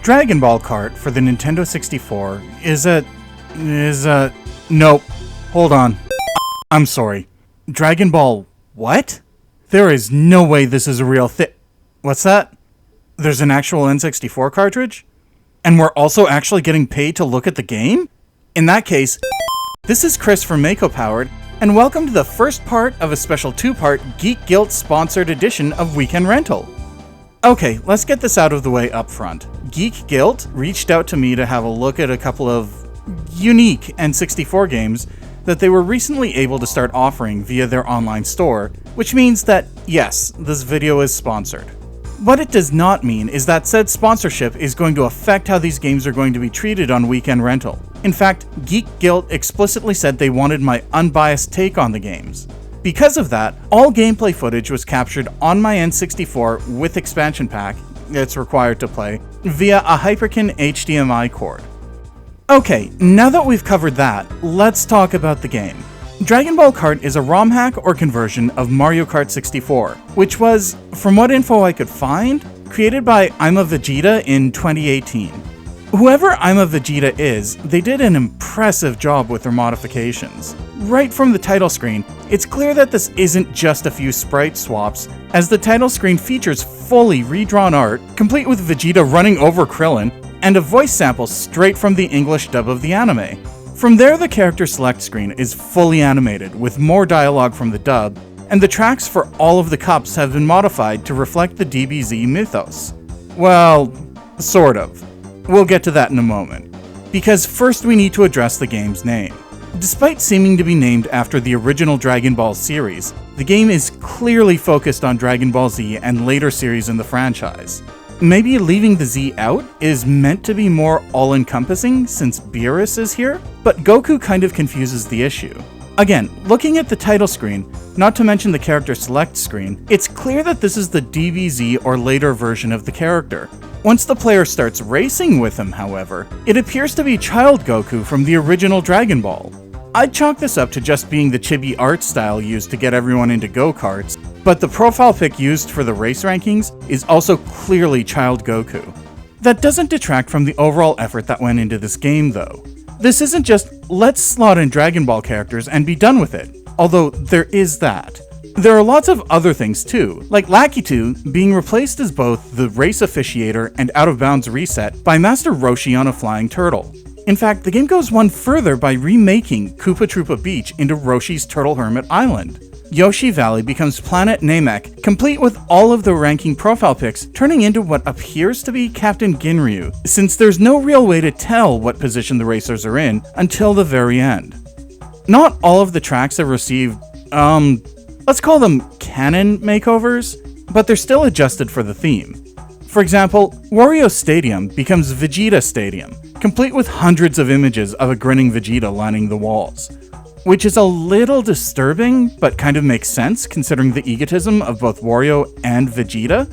Dragon Ball Kart for the Nintendo 64 nope. Hold on. I'm sorry. Dragon Ball what? There is no way this is a real thing. What's that? There's an actual N64 cartridge? And we're also actually getting paid to look at the game? In that case, this is Chris from Makopowered, and welcome to the first part of a special two-part Geek Guilt sponsored edition of Weekend Rental. Okay, let's get this out of the way up front. Geek Guilt reached out to me to have a look at a couple of unique N64 games that they were recently able to start offering via their online store, which means that, yes, this video is sponsored. What it does not mean is that said sponsorship is going to affect how these games are going to be treated on Weekend Rental. In fact, Geek Guilt explicitly said they wanted my unbiased take on the games. Because of that, all gameplay footage was captured on my N64 with Expansion Pak, it's required to play, via a Hyperkin HDMI cord. Okay, now that we've covered that, let's talk about the game. Dragon Ball Kart is a ROM hack or conversion of Mario Kart 64, which was, from what info I could find, created by I'm a Vegeta in 2018. Whoever I'm a Vegeta is, they did an impressive job with their modifications. Right from the title screen, it's clear that this isn't just a few sprite swaps, as the title screen features fully redrawn art, complete with Vegeta running over Krillin, and a voice sample straight from the English dub of the anime. From there, the character select screen is fully animated, with more dialogue from the dub, and the tracks for all of the cups have been modified to reflect the DBZ mythos. Well, sort of. We'll get to that in a moment. Because first we need to address the game's name. Despite seeming to be named after the original Dragon Ball series, the game is clearly focused on Dragon Ball Z and later series in the franchise. Maybe leaving the Z out is meant to be more all-encompassing since Beerus is here, but Goku kind of confuses the issue. Again, looking at the title screen, not to mention the character select screen, it's clear that this is the DBZ or later version of the character. Once the player starts racing with him, however, it appears to be Child Goku from the original Dragon Ball. I'd chalk this up to just being the chibi art style used to get everyone into go-karts, but the profile pic used for the race rankings is also clearly Child Goku. That doesn't detract from the overall effort that went into this game though. This isn't just, let's slot in Dragon Ball characters and be done with it, although there is that. There are lots of other things too, like Lakitu being replaced as both the race officiator and out of bounds reset by Master Roshi on a flying turtle. In fact, the game goes one further by remaking Koopa Troopa Beach into Roshi's Turtle Hermit Island. Yoshi Valley becomes Planet Namek, complete with all of the ranking profile pics turning into what appears to be Captain Ginryu, since there's no real way to tell what position the racers are in until the very end. Not all of the tracks have received, let's call them canon makeovers, but they're still adjusted for the theme. For example, Wario Stadium becomes Vegeta Stadium, complete with hundreds of images of a grinning Vegeta lining the walls. Which is a little disturbing, but kind of makes sense considering the egotism of both Wario and Vegeta.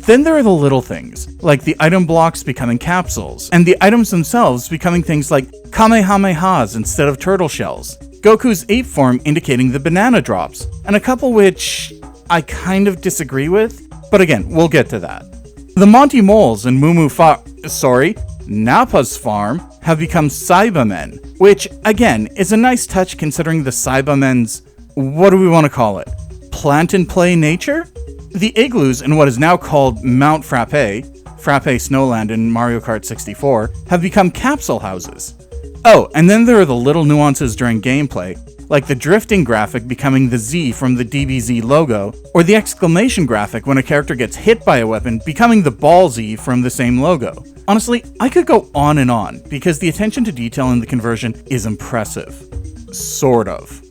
Then there are the little things, like the item blocks becoming capsules, and the items themselves becoming things like Kamehamehas instead of turtle shells, Goku's ape form indicating the banana drops, and a couple which I kind of disagree with, but again, we'll get to that. The Monty Moles and Nappa's farm have become Cybermen, which, again, is a nice touch considering the Cybermen's, what do we want to call it, plant-and-play nature? The igloos in what is now called Mount Frappe Snowland in Mario Kart 64, have become capsule houses. Oh, and then there are the little nuances during gameplay, like the drifting graphic becoming the Z from the DBZ logo, or the exclamation graphic when a character gets hit by a weapon becoming the ball Z from the same logo. Honestly, I could go on and on, because the attention to detail in the conversion is impressive. Sort of.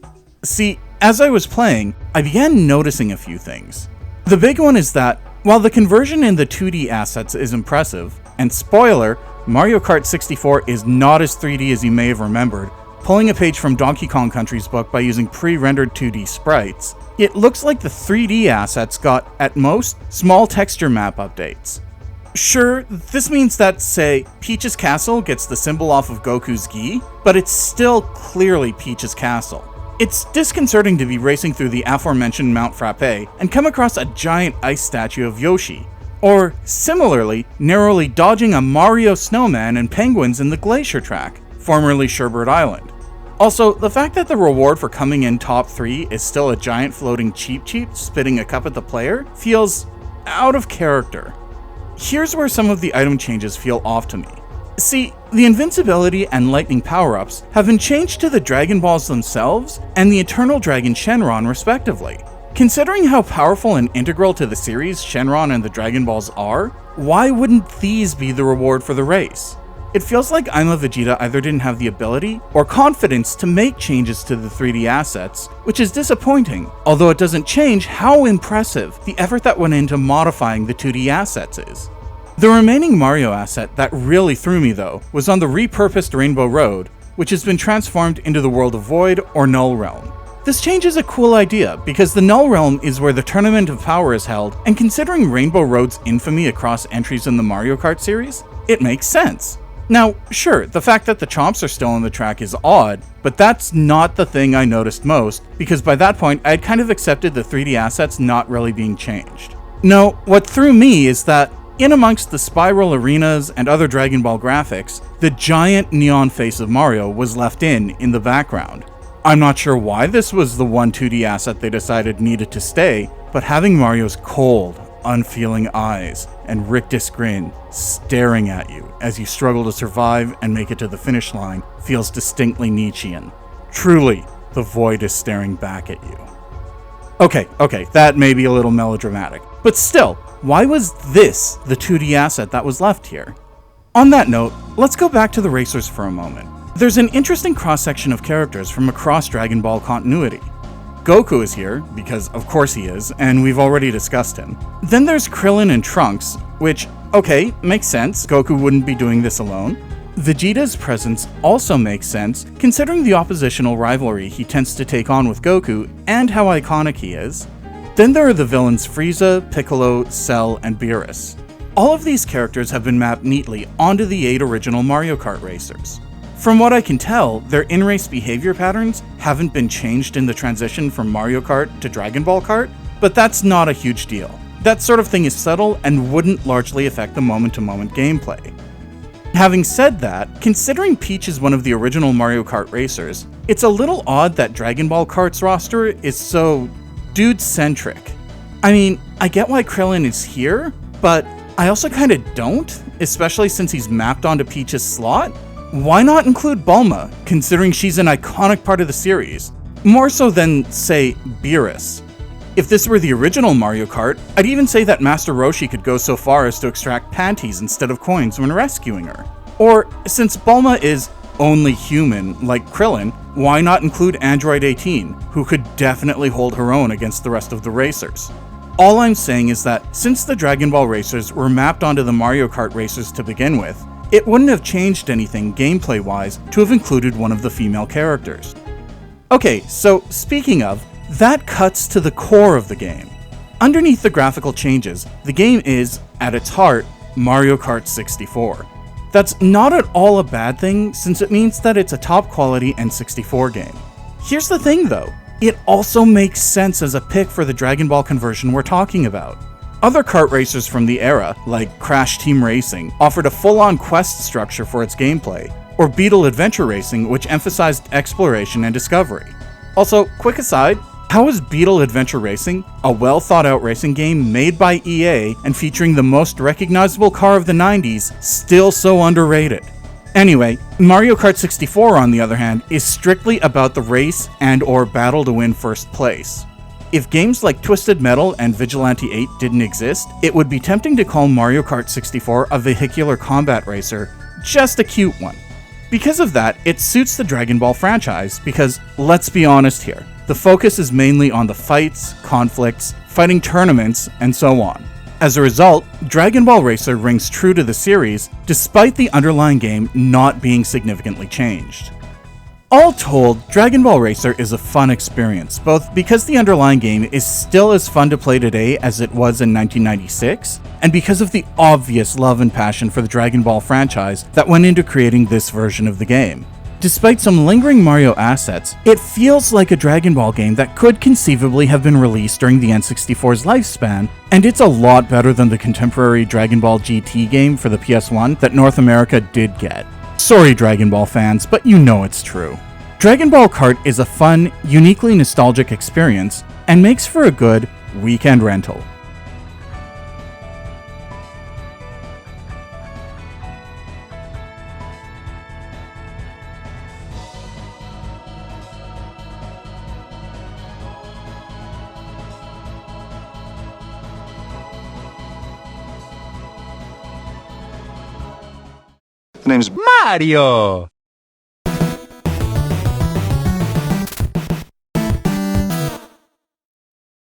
See, as I was playing, I began noticing a few things. The big one is that, while the conversion in the 2D assets is impressive, and spoiler, Mario Kart 64 is not as 3D as you may have remembered, pulling a page from Donkey Kong Country's book by using pre-rendered 2D sprites, it looks like the 3D assets got, at most, small texture map updates. Sure, this means that, say, Peach's Castle gets the symbol off of Goku's gi, but it's still clearly Peach's Castle. It's disconcerting to be racing through the aforementioned Mount Frappe and come across a giant ice statue of Yoshi, Or, similarly, narrowly dodging a Mario snowman and penguins in the glacier track, formerly Sherbert Island. Also, the fact that the reward for coming in top 3 is still a giant floating Cheep Cheep spitting a cup at the player feels out of character. Here's where some of the item changes feel off to me. See, the invincibility and lightning power-ups have been changed to the Dragon Balls themselves and the Eternal Dragon Shenron respectively. Considering how powerful and integral to the series Shenron and the Dragon Balls are, why wouldn't these be the reward for the race? It feels like I'm a Vegeta either didn't have the ability or confidence to make changes to the 3D assets, which is disappointing, although it doesn't change how impressive the effort that went into modifying the 2D assets is. The remaining Mario asset that really threw me though was on the repurposed Rainbow Road, which has been transformed into the World of Void or Null Realm. This change is a cool idea because the Null Realm is where the Tournament of Power is held, and considering Rainbow Road's infamy across entries in the Mario Kart series, it makes sense. Now, sure, the fact that the chomps are still on the track is odd, but that's not the thing I noticed most, because by that point I'd kind of accepted the 3D assets not really being changed. No, what threw me is that, in amongst the spiral arenas and other Dragon Ball graphics, the giant neon face of Mario was left in the background. I'm not sure why this was the one 2D asset they decided needed to stay, but having Mario's cold, unfeeling eyes and rictus grin staring at you as you struggle to survive and make it to the finish line feels distinctly Nietzschean. Truly, the void is staring back at you. Okay, that may be a little melodramatic, but still, why was this the 2D asset that was left here? On that note, let's go back to the racers for a moment. There's an interesting cross-section of characters from across Dragon Ball continuity. Goku is here, because of course he is, and we've already discussed him. Then there's Krillin and Trunks, which, okay, makes sense, Goku wouldn't be doing this alone. Vegeta's presence also makes sense, considering the oppositional rivalry he tends to take on with Goku, and how iconic he is. Then there are the villains Frieza, Piccolo, Cell, and Beerus. All of these characters have been mapped neatly onto the 8 original Mario Kart racers. From what I can tell, their in-race behavior patterns haven't been changed in the transition from Mario Kart to Dragon Ball Kart, but that's not a huge deal. That sort of thing is subtle and wouldn't largely affect the moment-to-moment gameplay. Having said that, considering Peach is one of the original Mario Kart racers, it's a little odd that Dragon Ball Kart's roster is so dude-centric. I mean, I get why Krillin is here, but I also kinda don't, especially since he's mapped onto Peach's slot. Why not include Bulma, considering she's an iconic part of the series? More so than, say, Beerus. If this were the original Mario Kart, I'd even say that Master Roshi could go so far as to extract panties instead of coins when rescuing her. Or, since Bulma is only human, like Krillin, why not include Android 18, who could definitely hold her own against the rest of the racers? All I'm saying is that, since the Dragon Ball racers were mapped onto the Mario Kart racers to begin with, it wouldn't have changed anything gameplay-wise to have included one of the female characters. Okay, so speaking of, that cuts to the core of the game. Underneath the graphical changes, the game is, at its heart, Mario Kart 64. That's not at all a bad thing, since it means that it's a top-quality N64 game. Here's the thing though, it also makes sense as a pick for the Dragon Ball conversion we're talking about. Other kart racers from the era, like Crash Team Racing, offered a full-on quest structure for its gameplay, or Beetle Adventure Racing, which emphasized exploration and discovery. Also, quick aside, how is Beetle Adventure Racing, a well-thought-out racing game made by EA and featuring the most recognizable car of the 90s, still so underrated? Anyway, Mario Kart 64, on the other hand, is strictly about the race and/or battle to win first place. If games like Twisted Metal and Vigilante 8 didn't exist, it would be tempting to call Mario Kart 64 a vehicular combat racer, just a cute one. Because of that, it suits the Dragon Ball franchise, because, let's be honest here, the focus is mainly on the fights, conflicts, fighting tournaments, and so on. As a result, Dragon Ball Racer rings true to the series, despite the underlying game not being significantly changed. All told, Dragon Ball Racer is a fun experience, both because the underlying game is still as fun to play today as it was in 1996, and because of the obvious love and passion for the Dragon Ball franchise that went into creating this version of the game. Despite some lingering Mario assets, it feels like a Dragon Ball game that could conceivably have been released during the N64's lifespan, and it's a lot better than the contemporary Dragon Ball GT game for the PS1 that North America did get. Sorry Dragon Ball fans, but you know it's true. Dragon Ball Kart is a fun, uniquely nostalgic experience, and makes for a good weekend rental. The name's Mario!